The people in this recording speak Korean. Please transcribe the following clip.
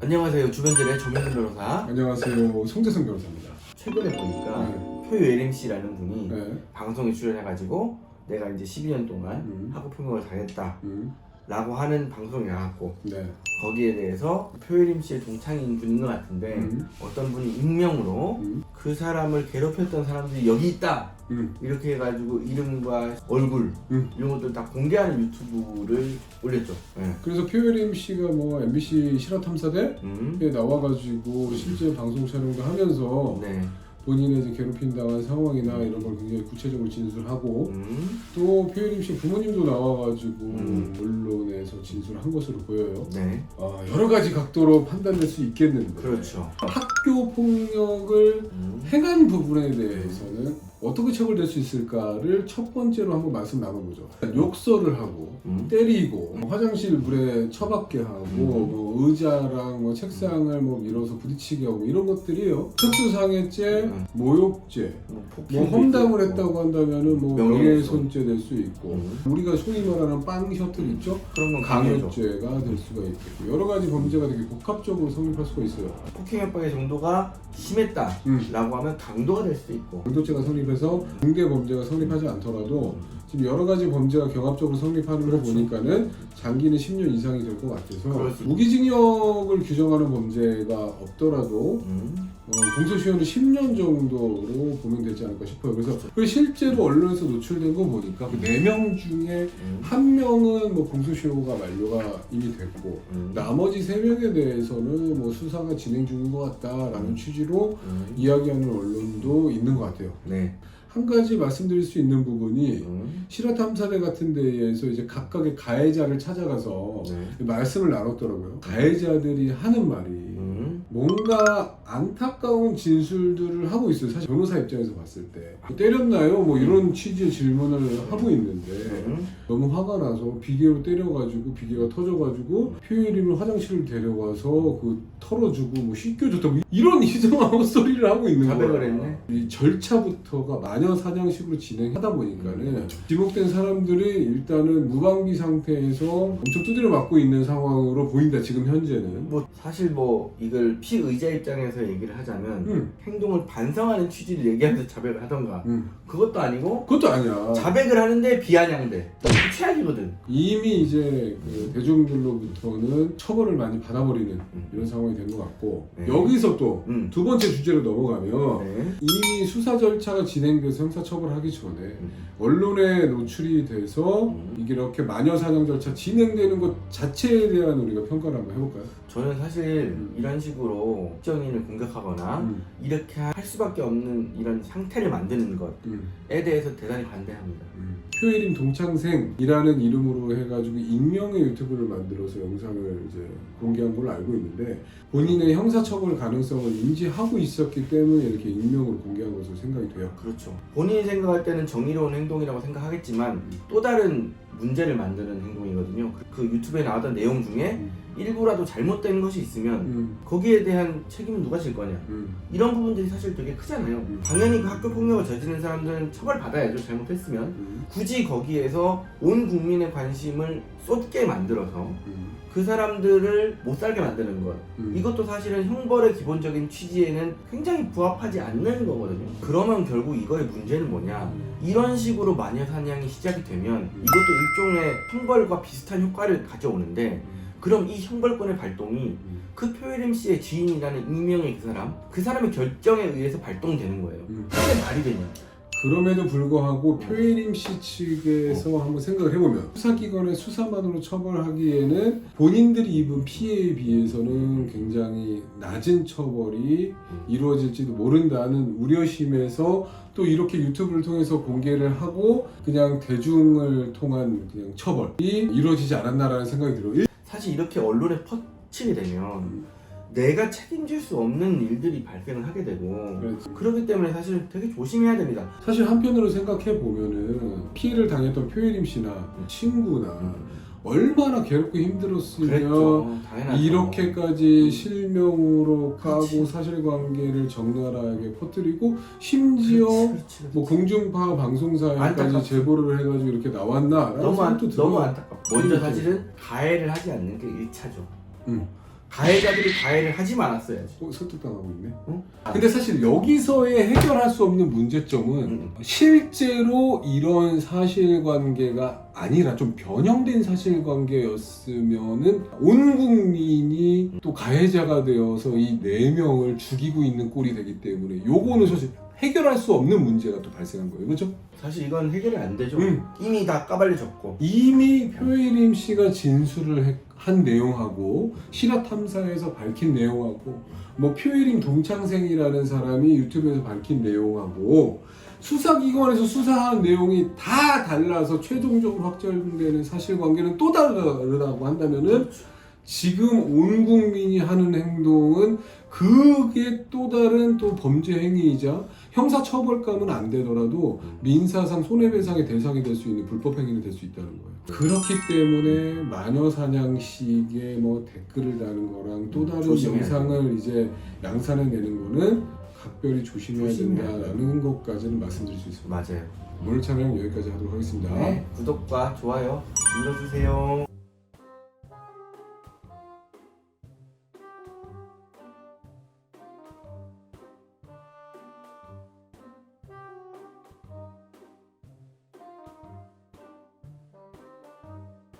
안녕하세요. 주변들의 조명근 변호사. 안녕하세요. 송재성 변호사입니다. 최근에 보니까 표예림 씨라는 분이 네. 방송에 출연해가지고 내가 이제 12년 동안 학업 폭력을 당했다 라고 하는 방송이 나왔고 네. 거기에 대해서 표예림 씨의 동창인 분인 것 같은데 어떤 분이 익명으로 그 사람을 괴롭혔던 사람들이 여기 있다 이렇게 해가지고 이름과 얼굴 이런 것들 다 공개하는 유튜브를 올렸죠. 네. 그래서 표예림 씨가 뭐 MBC 실화탐사대에 나와가지고 실제 방송 촬영도 하면서 네. 본인의 이제 괴롭힘 당한 상황이나 이런 걸 굉장히 구체적으로 진술하고 또 표예림 씨 부모님도 나와가지고 언론에서 진술한 것으로 보여요. 네. 여러 가지 각도로 판단될 수 있겠는데 그렇죠. 학교 폭력을 행한 부분에 대해서는 어떻게 처벌될 수 있을까를 첫 번째로 한번 말씀 나눠보죠. 욕설을 하고 때리고 화장실 물에 처박게 하고 뭐 의자랑 뭐 책상을 뭐 밀어서 부딪히게 하고 이런 것들이요. 특수상해죄, 모욕죄, 뭐 험담을 했다고 한다면은 뭐 명예훼손죄 될 수 있고 우리가 소위 말하는 빵 셔틀 있죠? 그런 건 강요죄가 될 수가 있겠고 여러 가지 범죄가 되게 복합적으로 성립할 수가 있어요. 폭행 협박의 정도가 심했다라고 하면 강도가 될 수도 있고 강도죄가 성립해서 중대 범죄가 성립하지 않더라도 지금 여러 가지 범죄가 경합적으로 성립하는 거 보니까는 장기는 10년 이상이 될 것 같아서 무기징역을 규정하는 범죄가 없더라도 공소시효는 10년 정도로 보면 되지 않을까 싶어요. 그래서 실제로 언론에서 노출된 거 보니까 그 4명 중에 1명은 뭐 공소시효가 만료가 이미 됐고 나머지 3명에 대해서는 뭐 수사가 진행 중인 것 같다라는 취지로 이야기하는 언론도 있는 것 같아요. 네. 한 가지 말씀드릴 수 있는 부분이 실화탐사대 같은 데에서 이제 각각의 가해자를 찾아가서 말씀을 나눴더라고요. 가해자들이 하는 말이 뭔가 안타까운 진술들을 하고 있어요. 사실 변호사 입장에서 봤을 때 때렸나요? 뭐 이런 취지의 질문을 하고 있는데 너무 화가 나서 비계로 때려가지고 비계가 터져가지고 표예림을 화장실을 데려가서 그 털어주고 뭐 씻겨줬다 뭐 이런 이상한 헛소리를 하고 있는 거예요. 자백을 했네. 이 절차부터가 마녀 사냥식으로 진행하다 보니까는 지목된 사람들이 일단은 무방비 상태에서 엄청 두드려 맞고 있는 상황으로 보인다. 지금 현재는 뭐 사실 뭐 이걸 피의자 입장에서 얘기를 하자면 행동을 반성하는 취지를 얘기하면서 자백을 하던가 그것도 아니고 그것도 아니야. 자백을 하는데 비아냥대 최악이거든. 이미 이제 그 대중들로부터는 처벌을 많이 받아버리는 이런 상황이 된 것 같고 여기서 또 두 번째 주제로 넘어가면 이미 수사 절차가 진행돼서 형사처벌하기 전에 언론에 노출이 돼서 이게 이렇게 마녀사냥 절차 진행되는 것 자체에 대한 우리가 평가를 한번 해볼까요? 저는 사실 이런 식으로 특정인을 공격하거나 이렇게 할 수밖에 없는 이런 상태를 만드는 것에 대해서 대단히 반대합니다. 표예림 동창생이라는 이름으로 해가지고 익명의 유튜브를 만들어서 영상을 이제 공개한 걸로 알고 있는데 본인의 형사처벌 가능성을 인지하고 있었기 때문에 이렇게 익명으로 공개한 것으로 생각이 돼요. 그렇죠. 본인이 생각할 때는 정의로운 행동이라고 생각하겠지만 또 다른 문제를 만드는 행동이거든요. 그 유튜브에 나왔던 내용 중에 일부라도 잘못된 것이 있으면 거기에 대한 책임은 누가 질 거냐 이런 부분들이 사실 되게 크잖아요. 당연히 그 학교 폭력을 저지른 사람들은 처벌받아야죠. 잘못했으면 굳이 거기에서 온 국민의 관심을 쏟게 만들어서 그 사람들을 못 살게 만드는 것 이것도 사실은 형벌의 기본적인 취지에는 굉장히 부합하지 않는 거거든요. 그러면 결국 이거의 문제는 뭐냐, 이런 식으로 마녀 사냥이 시작이 되면 이것도 일종의 형벌과 비슷한 효과를 가져오는데 그럼 이 형벌권의 발동이 그 표예림 씨의 지인이라는 익명의 그 사람의 결정에 의해서 발동되는 거예요. 그게 말이 되냐. 그럼에도 불구하고 표예림 씨 측에서 한번 생각을 해보면 수사기관의 수사만으로 처벌하기에는 본인들이 입은 피해에 비해서는 굉장히 낮은 처벌이 이루어질지도 모른다는 우려심에서 또 이렇게 유튜브를 통해서 공개를 하고 그냥 대중을 통한 그냥 처벌이 이루어지지 않았나라는 생각이 들어요. 사실 이렇게 언론에 퍼치게 되면 내가 책임질 수 없는 일들이 발생을 하게 되고 그렇기 때문에 사실 되게 조심해야 됩니다. 사실 한편으로 생각해 보면은 피해를 당했던 표예림 씨나 친구나 얼마나 괴롭고 힘들었으면 그랬죠. 당연하죠. 이렇게까지 실명으로 까고 그치. 사실관계를 적나라하게 퍼뜨리고 심지어 그렇지. 뭐 공중파 방송사에까지 안타깝죠. 제보를 해가지고 이렇게 나왔나라는 너무 생각도 들어요. 너무 안타깝고 먼저 그러니까. 사실은 가해를 하지 않는 게 1차죠. 응. 가해자들이 가해를 하지 말았어야지. 설득당하고 있네. 어? 근데 사실 여기서의 해결할 수 없는 문제점은 실제로 이런 사실관계가 아니라 좀 변형된 사실관계였으면은 온 국민이 또 가해자가 되어서 이 4명을 죽이고 있는 꼴이 되기 때문에 요거는 사실 해결할 수 없는 문제가 또 발생한 거예요. 그렇죠? 사실 이건 해결이 안 되죠. 응. 이미 다 까발려졌고. 이미 표혜림 씨가 진술을 한 내용하고 실화 탐사에서 밝힌 내용하고 뭐 표혜림 동창생이라는 사람이 유튜브에서 밝힌 내용하고 수사기관에서 수사한 내용이 다 달라서 최종적으로 확정되는 사실관계는 또 다르다고 한다면은 지금 온 국민이 하는 행동은 그게 또 다른 또 범죄 행위이자 형사처벌감은 안 되더라도 민사상 손해배상의 대상이 될 수 있는 불법 행위는 될 수 있다는 거예요. 그렇기 때문에 마녀사냥식의 뭐 댓글을 다는 거랑 또 다른 조심해야 영상을 이제 양산해내는 거는 각별히 조심해야 조심해야 된다라는 것까지는 말씀드릴 수 있습니다. 맞아요. 오늘 촬영 여기까지 하도록 하겠습니다. 네, 구독과 좋아요 눌러주세요.